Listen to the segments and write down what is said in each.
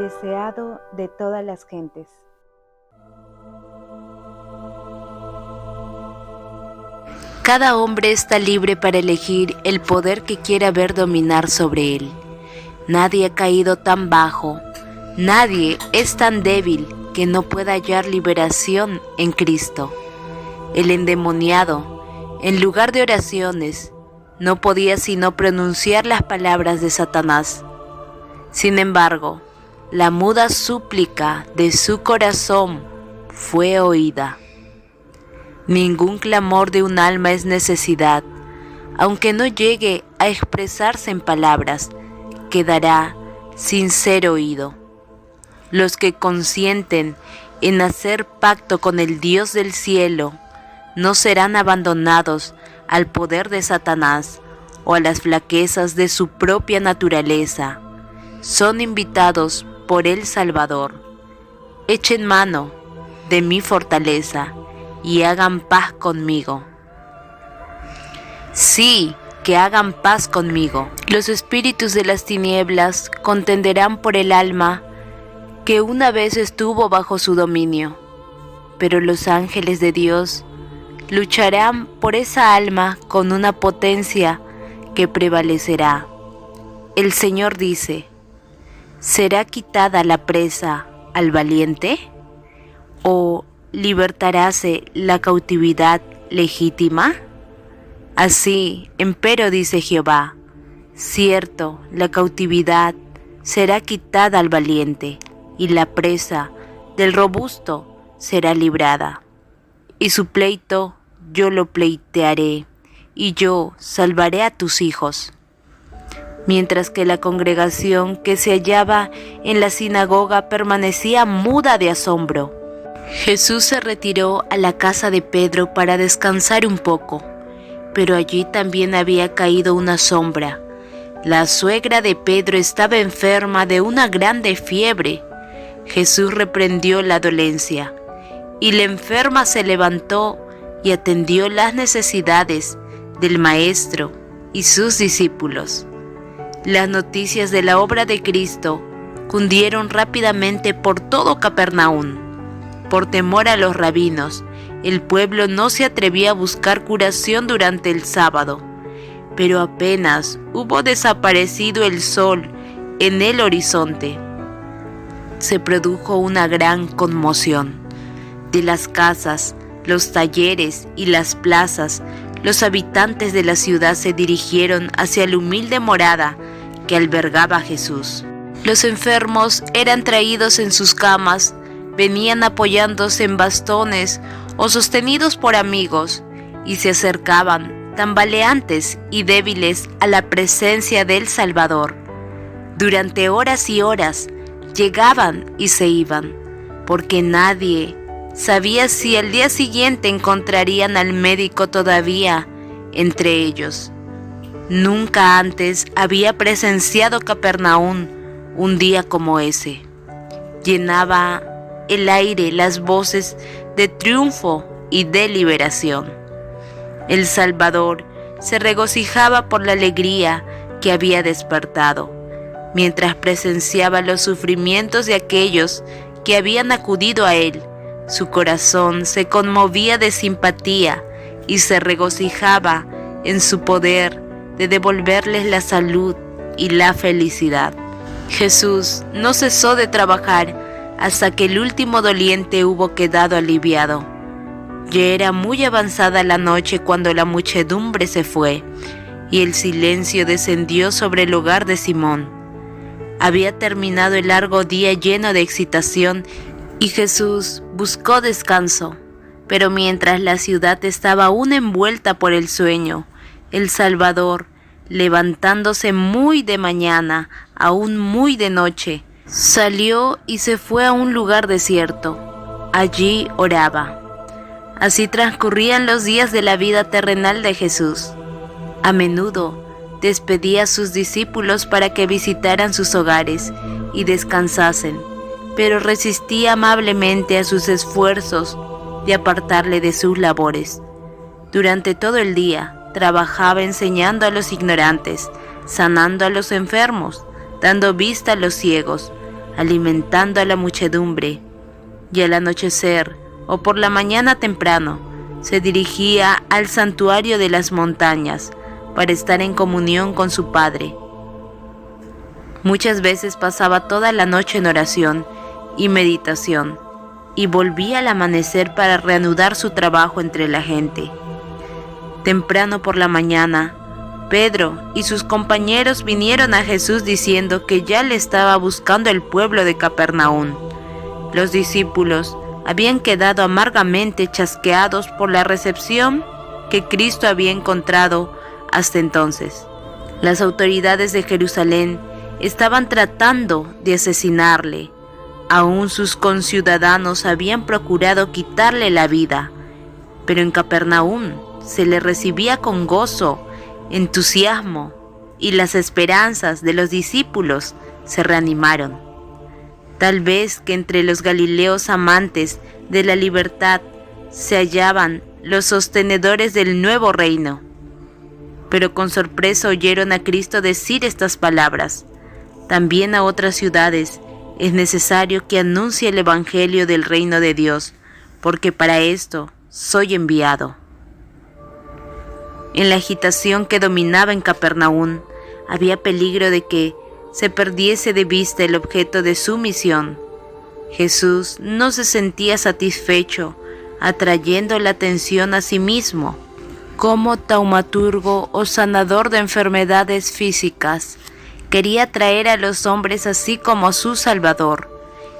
deseado de todas las gentes. Cada hombre está libre para elegir el poder que quiera ver dominar sobre él. Nadie ha caído tan bajo, nadie es tan débil que no pueda hallar liberación en Cristo. El endemoniado, en lugar de oraciones, no podía sino pronunciar las palabras de Satanás. Sin embargo, la muda súplica de su corazón fue oída. Ningún clamor de un alma es necesidad, aunque no llegue a expresarse en palabras, quedará sin ser oído. Los que consienten en hacer pacto con el Dios del cielo no serán abandonados al poder de Satanás o a las flaquezas de su propia naturaleza. Son invitados por el Salvador. Echen mano de mi fortaleza y hagan paz conmigo. Sí, que hagan paz conmigo. Los espíritus de las tinieblas contenderán por el alma que una vez estuvo bajo su dominio, pero los ángeles de Dios lucharán por esa alma con una potencia que prevalecerá. El Señor dice: ¿será quitada la presa al valiente? ¿O libertaráse la cautividad legítima? Así, empero dice Jehová, cierto, la cautividad será quitada al valiente, y la presa del robusto será librada. Y su pleito yo lo pleitearé, y yo salvaré a tus hijos. Mientras que la congregación que se hallaba en la sinagoga permanecía muda de asombro, Jesús se retiró a la casa de Pedro para descansar un poco, pero allí también había caído una sombra. La suegra de Pedro estaba enferma de una grande fiebre. Jesús reprendió la dolencia, y la enferma se levantó y atendió las necesidades del Maestro y sus discípulos. Las noticias de la obra de Cristo cundieron rápidamente por todo Capernaum. Por temor a los rabinos, el pueblo no se atrevía a buscar curación durante el sábado, pero apenas hubo desaparecido el sol en el horizonte, se produjo una gran conmoción. De las casas, los talleres y las plazas, los habitantes de la ciudad se dirigieron hacia la humilde morada que albergaba a Jesús. Los enfermos eran traídos en sus camas, venían apoyándose en bastones o sostenidos por amigos, y se acercaban, tambaleantes y débiles, a la presencia del Salvador. Durante horas y horas llegaban y se iban, porque nadie sabía si al día siguiente encontrarían al médico todavía entre ellos. Nunca antes había presenciado Capernaum un día como ese. Llenaba el aire las voces de triunfo y de liberación. El Salvador se regocijaba por la alegría que había despertado, mientras presenciaba los sufrimientos de aquellos que habían acudido a él. Su corazón se conmovía de simpatía y se regocijaba en su poder de devolverles la salud y la felicidad. Jesús no cesó de trabajar hasta que el último doliente hubo quedado aliviado. Ya era muy avanzada la noche cuando la muchedumbre se fue y el silencio descendió sobre el hogar de Simón. Había terminado el largo día lleno de excitación y Jesús buscó descanso, pero mientras la ciudad estaba aún envuelta por el sueño, el Salvador, levantándose muy de mañana, aún muy de noche, salió y se fue a un lugar desierto. Allí oraba. Así transcurrían los días de la vida terrenal de Jesús. A menudo despedía a sus discípulos para que visitaran sus hogares y descansasen, pero resistía amablemente a sus esfuerzos de apartarle de sus labores. Durante todo el día trabajaba enseñando a los ignorantes, sanando a los enfermos, dando vista a los ciegos, alimentando a la muchedumbre, y al anochecer o por la mañana temprano se dirigía al santuario de las montañas para estar en comunión con su Padre. Muchas veces pasaba toda la noche en oración y meditación, y volvía al amanecer para reanudar su trabajo entre la gente. Temprano por la mañana, Pedro y sus compañeros vinieron a Jesús diciendo que ya le estaba buscando el pueblo de Capernaum. Los discípulos habían quedado amargamente chasqueados por la recepción que Cristo había encontrado hasta entonces. Las autoridades de Jerusalén estaban tratando de asesinarle. Aún sus conciudadanos habían procurado quitarle la vida, pero en Capernaum se le recibía con gozo, entusiasmo, y las esperanzas de los discípulos se reanimaron. Tal vez que entre los galileos amantes de la libertad se hallaban los sostenedores del nuevo reino, pero con sorpresa oyeron a Cristo decir estas palabras: también a otras ciudades es necesario que anuncie el evangelio del reino de Dios, porque para esto soy enviado. En la agitación que dominaba en Capernaum, había peligro de que se perdiese de vista el objeto de su misión. Jesús no se sentía satisfecho atrayendo la atención a sí mismo como taumaturgo o sanador de enfermedades físicas. Quería traer a los hombres así como a su Salvador,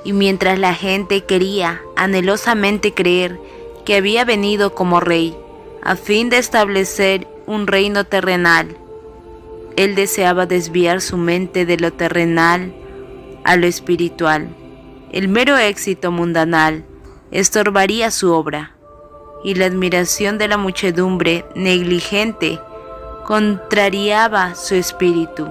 y mientras la gente quería anhelosamente creer que había venido como rey, a fin de establecer un reino terrenal, él deseaba desviar su mente de lo terrenal a lo espiritual. El mero éxito mundanal estorbaría su obra, y la admiración de la muchedumbre negligente contrariaba su espíritu.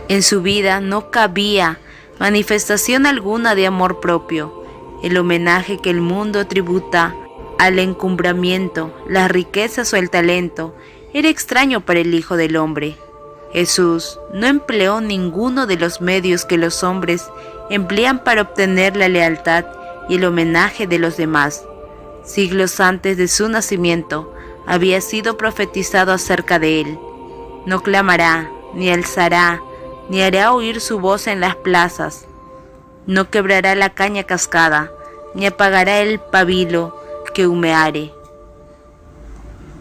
En su vida no cabía manifestación alguna de amor propio. El homenaje que el mundo tributa al encumbramiento, las riquezas o el talento era extraño para el Hijo del Hombre. Jesús no empleó ninguno de los medios que los hombres emplean para obtener la lealtad y el homenaje de los demás. Siglos antes de su nacimiento había sido profetizado acerca de él: no clamará, ni alzará, ni hará oír su voz en las plazas, no quebrará la caña cascada, ni apagará el pabilo que humeare.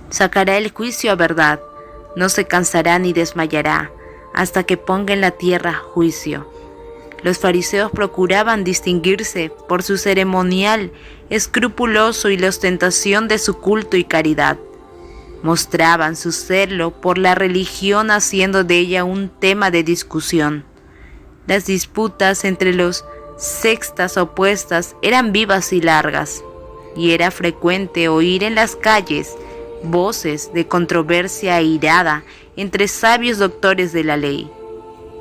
Sacará el juicio a verdad, no se cansará ni desmayará, hasta que ponga en la tierra juicio. Los fariseos procuraban distinguirse por su ceremonial escrupuloso y la ostentación de su culto y caridad. Mostraban su celo por la religión haciendo de ella un tema de discusión. Las disputas entre los sectas opuestas eran vivas y largas, y era frecuente oír en las calles voces de controversia airada entre sabios doctores de la ley.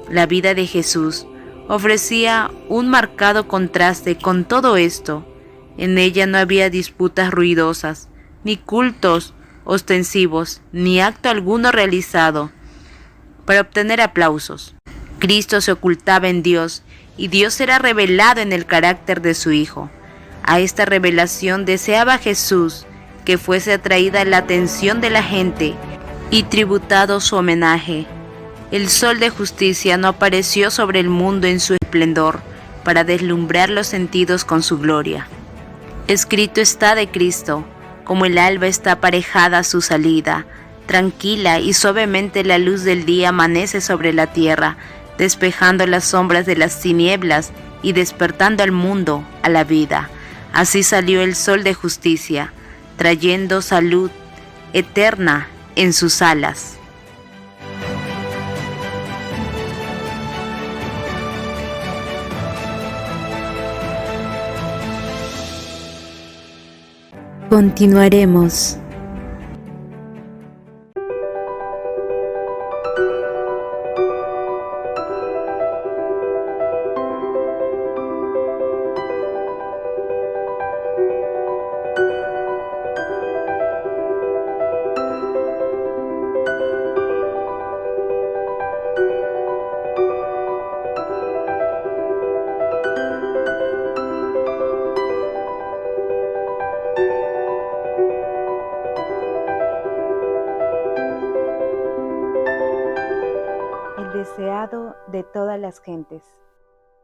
La vida de Jesús ofrecía un marcado contraste con todo esto. En ella no había disputas ruidosas, ni cultos ostensivos, ni acto alguno realizado para obtener aplausos. Cristo se ocultaba en Dios, y Dios era revelado en el carácter de su Hijo. A esta revelación deseaba Jesús que fuese atraída la atención de la gente y tributado su homenaje. El sol de justicia no apareció sobre el mundo en su esplendor para deslumbrar los sentidos con su gloria. Escrito está de Cristo: como el alba está aparejada a su salida, tranquila y suavemente la luz del día amanece sobre la tierra, despejando las sombras de las tinieblas y despertando al mundo a la vida. Así salió el sol de justicia, trayendo salud eterna en sus alas. Continuaremos. de todas las gentes.